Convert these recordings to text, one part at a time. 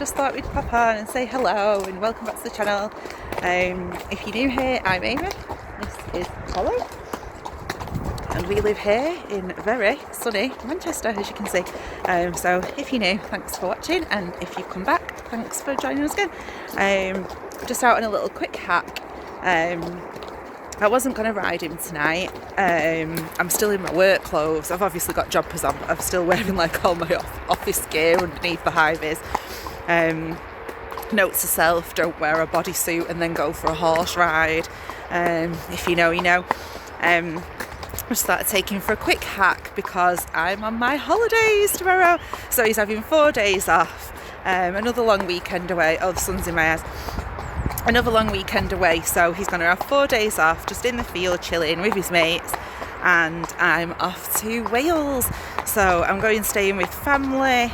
just thought we'd pop on and say hello and welcome back to the channel. If you're new here, I'm Amy, this is Holly, and we live here in very sunny Manchester, as you can see. So if you're new, thanks for watching, and if you've come back, thanks for joining us again. Just out on a little quick hack. I wasn't going to ride him tonight. I'm still in my work clothes. I've obviously got jumpers on, but I'm still wearing like all my office gear underneath the high vis. Note to self, don't wear a bodysuit and then go for a horse ride. If you know, you know. I just started taking for a quick hack because I'm on my holidays tomorrow. So he's having 4 days off. Another long weekend away. Oh, the sun's in my eyes. Another long weekend away, so he's going to have 4 days off, just in the field chilling with his mates, and I'm off to Wales. So I'm going staying with family.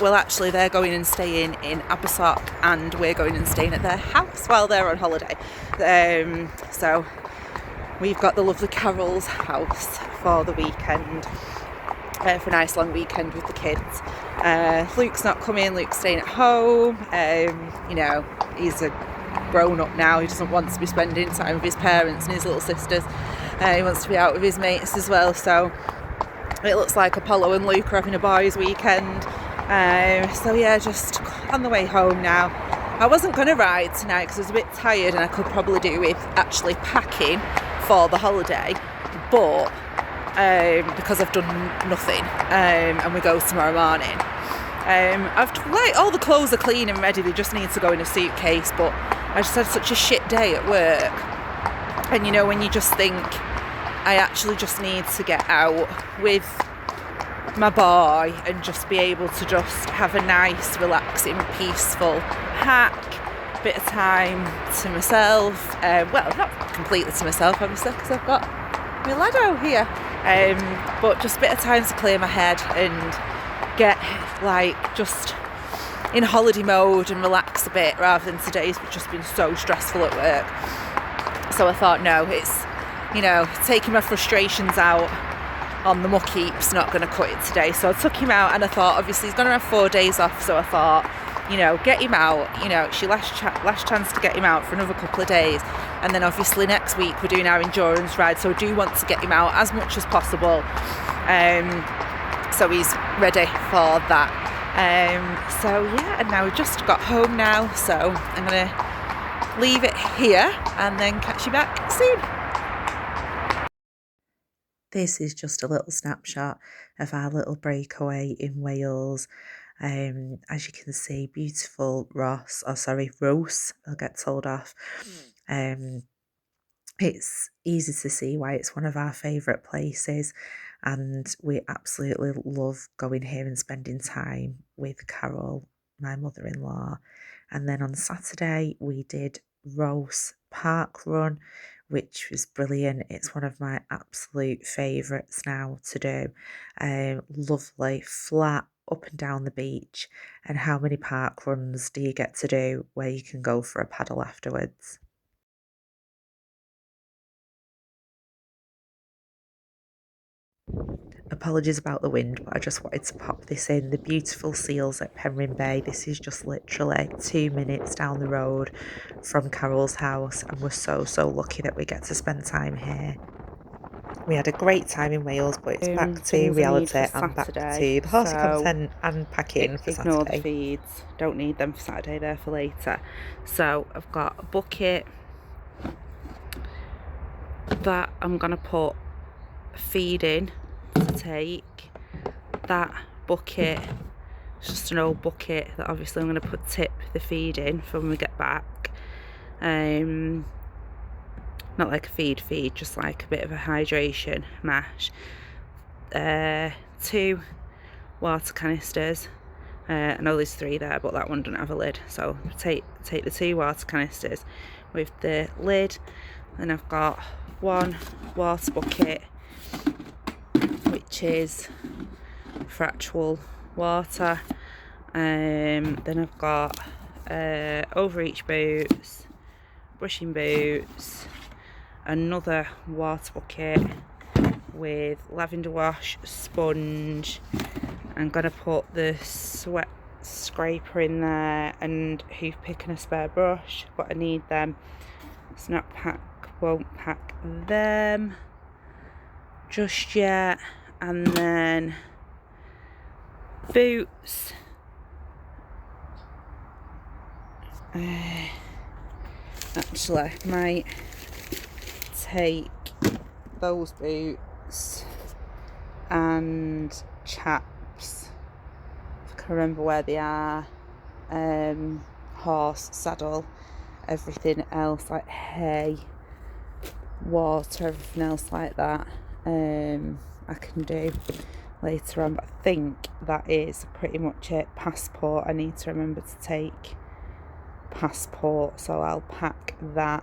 Well, actually they're going and staying in Abersock, and we're going and staying at their house while they're on holiday. So we've got the lovely Carol's house for the weekend, for a nice long weekend with the kids. Luke's not coming, Luke's staying at home. You know, he's a grown up now, he doesn't want to be spending time with his parents and his little sisters. He wants to be out with his mates as well, so it looks like Apollo and Luke are having a boys weekend. So yeah, just on the way home now. I wasn't going to ride tonight because I was a bit tired and I could probably do with actually packing for the holiday, but because I've done nothing, and we go tomorrow morning. All the clothes are clean and ready, they just need to go in a suitcase, but I just had such a shit day at work, and you know when you just think, I actually just need to get out with my boy and just be able to just have a nice, relaxing, peaceful hack, bit of time to myself. Well, not completely to myself obviously, because I've got my Lado here, but just a bit of time to clear my head and get like just in holiday mode and relax a bit, rather than today's just been so stressful at work. So I thought, no, it's, you know, taking my frustrations out on the muck heap's not going to cut it today. So I took him out, and I thought, obviously he's going to have 4 days off, so I thought, you know, get him out, you know, it's your last chance to get him out for another couple of days. And then obviously next week we're doing our endurance ride, so I do want to get him out as much as possible, so he's ready for that. So yeah, and now we've just got home now, so I'm gonna leave it here and then catch you back soon. This is just a little snapshot of our little breakaway in Wales. As you can see, beautiful Rose, I'll get told off. It's easy to see why it's one of our favourite places, and we absolutely love going here and spending time with Carol, my mother-in-law. And then on Saturday we did Rose Park Run, which was brilliant. It's one of my absolute favourites now to do. Lovely, flat, up and down the beach. And how many park runs do you get to do where you can go for a paddle afterwards? Apologies about the wind, but I just wanted to pop this in. The beautiful seals at Penryn Bay. This is just literally 2 minutes down the road from Carol's house, and we're so lucky that we get to spend time here. We had a great time in Wales, but it's back to reality and back to the Horsey content and packing for Saturday. Ignore the feeds, don't need them for Saturday, they're for later. So I've got a bucket that I'm going to put feed in to take. That bucket, it's just an old bucket that obviously I'm going to tip the feed in for when we get back. Not like a feed, just like a bit of a hydration mash. 2 water canisters. I know there's 3 there, but that one doesn't have a lid, so take the 2 water canisters with the lid. Then I've got 1 water bucket, which is for actual water. Then I've got overreach boots, brushing boots, another water bucket with lavender wash, sponge. I'm gonna put the scraper in there, and hoof pick and a spare brush, but I need them. Snap pack won't pack them just yet. And then boots. Actually, I might take those boots and chaps, if I can remember where they are, horse, saddle, everything else like hay, water, everything else like that, I can do later on, but I think that is pretty much it. Passport, I need to remember to take passport, so I'll pack that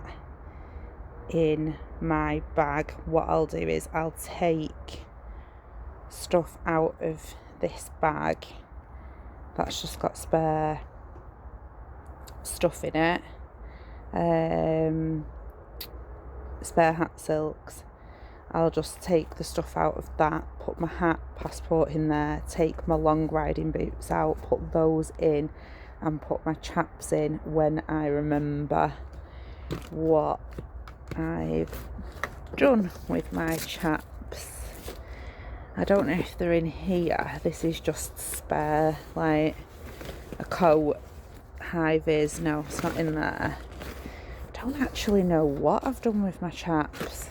in my bag. What I'll do is I'll take stuff out of this bag that's just got spare stuff in it, spare hat silks. I'll just take the stuff out of that, put my hat, passport in there, take my long riding boots out, put those in, and put my chaps in when I remember what I've done with my chaps. I don't know if they're in here. This is just spare, like a coat, high vis. No, it's not in there. I don't actually know what I've done with my chaps.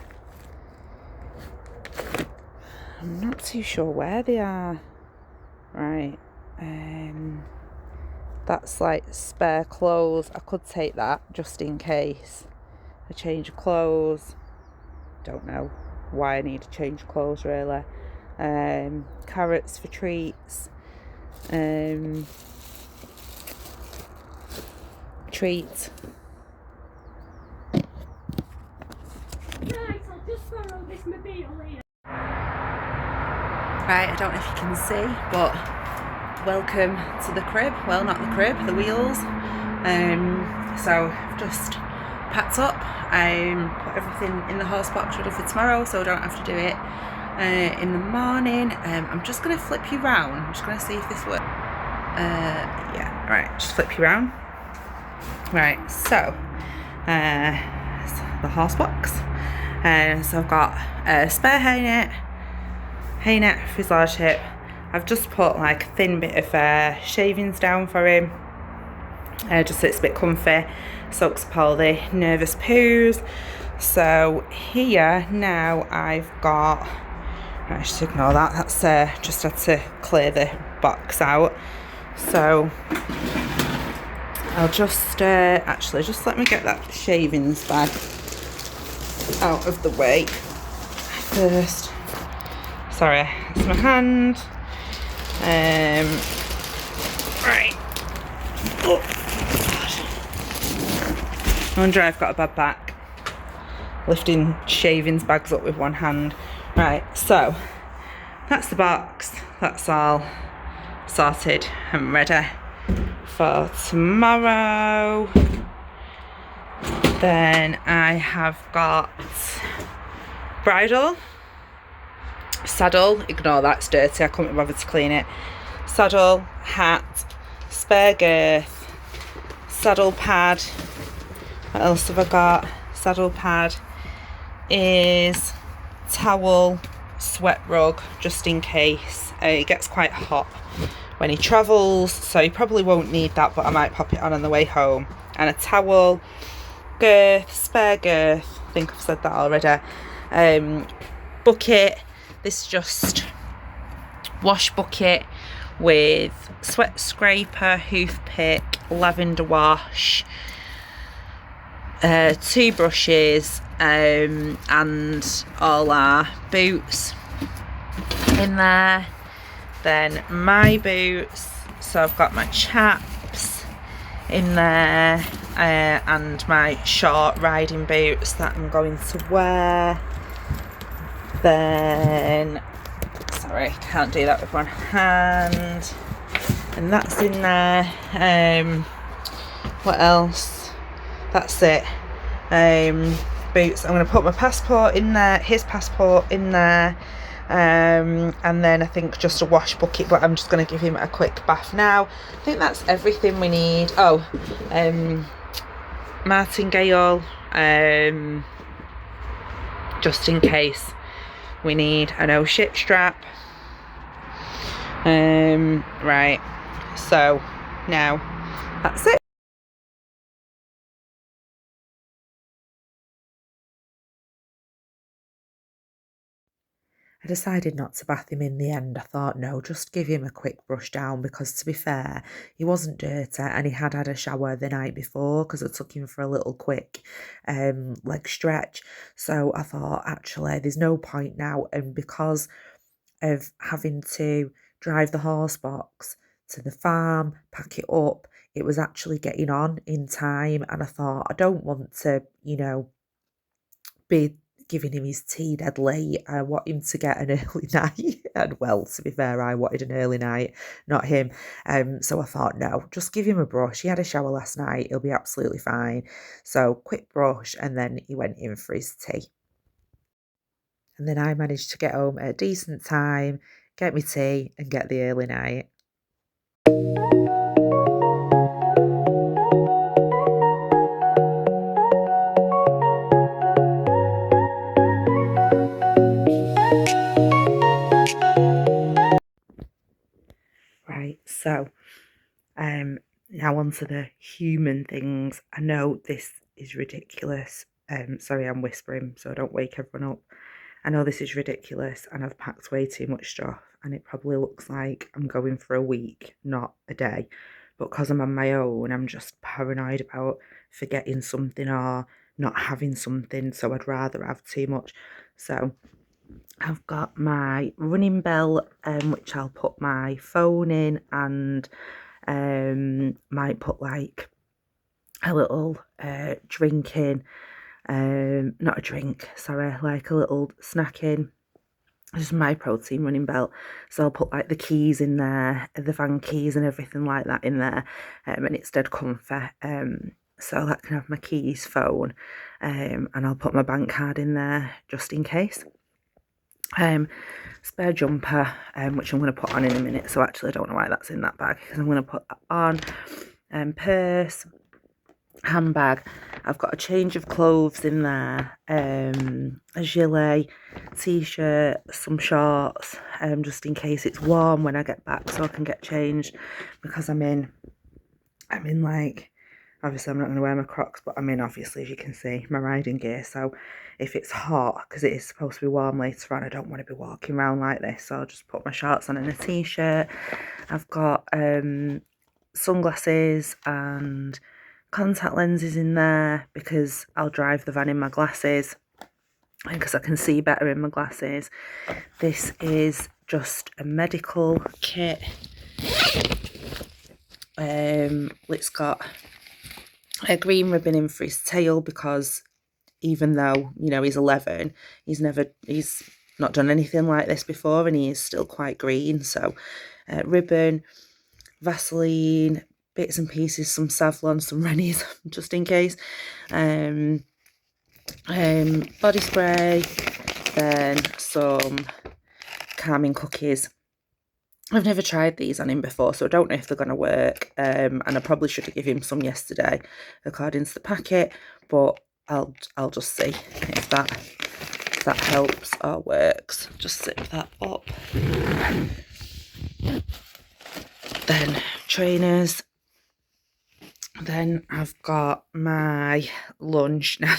I'm not too sure where they are. Right, that's like spare clothes. I could take that just in case. A change of clothes. Don't know why I need to change clothes really. Carrots for treats. Treat. Right, I'll just borrow this mobile here. Right, I don't know if you can see, but welcome to the crib. Well, not the crib, the wheels. So I've just packed up. Put everything in the horse box ready for tomorrow, so I don't have to do it in the morning. I'm just going to flip you round. I'm just going to see if this works. Yeah, right, just flip you round. Right, so the horse box. So I've got a spare hay net for his lordship. I've just put like a thin bit of shavings down for him, just so it's a bit comfy, soaks up all the nervous poos. So here now I've got, I just ignore that, that's just had to clear the box out. So I'll just actually just let me get that shavings bag out of the way first. Sorry, it's my hand. Right. Oh, God. I wonder I've got a bad back. Lifting shavings bags up with one hand. Right, so that's the box. That's all sorted and ready for tomorrow. Then I have got bridle, saddle, ignore that's dirty, I couldn't be bothered to clean it. Saddle, hat, spare girth, saddle pad. What else have I got? Saddle pad is towel, sweat rug, just in case. It gets quite hot when he travels, so he probably won't need that, but I might pop it on the way home. And a towel, girth, spare girth, I think I've said that already. Bucket, this is just wash bucket with sweat scraper, hoof pick, lavender wash, 2 brushes, and all our boots in there. Then my boots, so I've got my chaps in there, and my short riding boots that I'm going to wear. Then, sorry, can't do that with one hand, and that's in there. What else? That's it. Boots, I'm going to put my passport in there, his passport in there. and then I think just a wash bucket, but I'm just going to give him a quick bath now. I think that's everything we need. Oh, martingale, just in case we need an O-ship strap. Right, so now that's it. I decided not to bath him in the end. I thought, no, just give him a quick brush down, because to be fair, he wasn't dirty and he had had a shower the night before because I took him for a little quick leg stretch. So I thought, actually, there's no point now. And because of having to drive the horse box to the farm, pack it up, it was actually getting on in time. And I thought, I don't want to, be giving him his tea dead late. I want him to get an early night. And well, to be fair, I wanted an early night, not him. So I thought, no, just give him a brush. He had a shower last night. He'll be absolutely fine. So quick brush, and then he went in for his tea. And then I managed to get home at a decent time, get me tea, and get the early night. Right, so now on to the human things. I know this is ridiculous. Sorry, I'm whispering so I don't wake everyone up. I know this is ridiculous and I've packed way too much stuff, and it probably looks like I'm going for a week, not a day. But because I'm on my own, I'm just paranoid about forgetting something or not having something, so I'd rather have too much. So I've got my running bell, which I'll put my phone in, and might put like a little drink in, not a drink, sorry, like a little snack in. Just my protein running belt. So I'll put like the keys in there, the van keys and everything like that in there, and it's dead comfy. So that can have my keys, phone, and I'll put my bank card in there just in case. Spare jumper, which I'm going to put on in a minute. So actually, I don't know why that's in that bag, because I'm going to put that on. Purse, handbag. I've got a change of clothes in there, a gilet, t-shirt, some shorts, just in case it's warm when I get back, so I can get changed, because I'm in like, obviously I'm not going to wear my Crocs, but I'm in, obviously, as you can see, my riding gear. So if it's hot, because it is supposed to be warm later on, I don't want to be walking around like this, so I'll just put my shorts on and a t-shirt. I've got sunglasses and contact lenses in there, because I'll drive the van in my glasses and because I can see better in my glasses. This is just a medical kit. It's got a green ribbon in for his tail, because even though, he's 11, he's not done anything like this before, and he is still quite green. So ribbon, Vaseline, bits and pieces, some Savlon, some Rennies, just in case, body spray, then some calming cookies. I've never tried these on him before, so I don't know if they're going to work, and I probably should have given him some yesterday according to the packet, but I'll just see if that helps or works. Just zip that up. Then trainers. Then I've got my lunch. Now,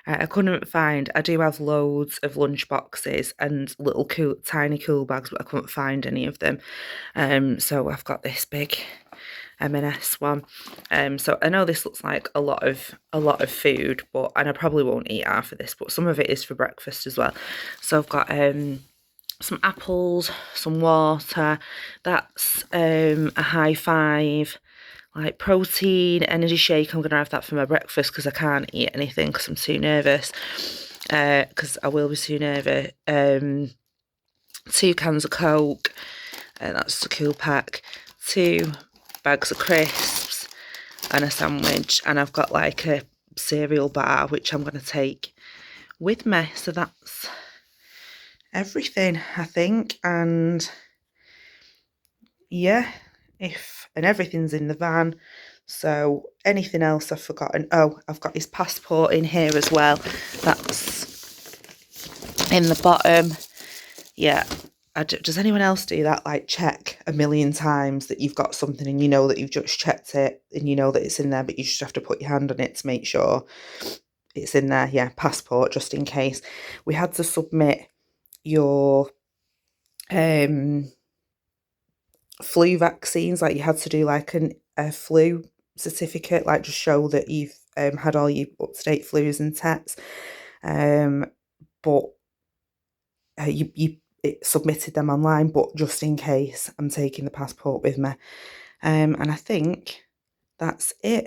I couldn't find, I do have loads of lunch boxes and little tiny cool bags, but I couldn't find any of them. So I've got this big M&S one. So I know this looks like a lot of food, and I probably won't eat half of this, but some of it is for breakfast as well. So I've got some apples, some water. That's a high five, like protein energy shake. I'm gonna have that for my breakfast because I can't eat anything because I'm too nervous, because I will be too nervous. 2 cans of Coke, that's the cool pack, 2 bags of crisps and a sandwich, and I've got like a cereal bar which I'm going to take with me. So that's everything, I think. And yeah, and everything's in the van. So anything else I've forgotten? Oh, I've got his passport in here as well. That's in the bottom. Yeah. Does anyone else do that? Like check a million times that you've got something and you know that you've just checked it and you know that it's in there, but you just have to put your hand on it to make sure it's in there. Yeah, passport, just in case. We had to submit your flu vaccines, like you had to do like a flu certificate, like just show that you've had all your up-to-date flus and tests. But you submitted them online, but just in case, I'm taking the passport with me. And I think that's it.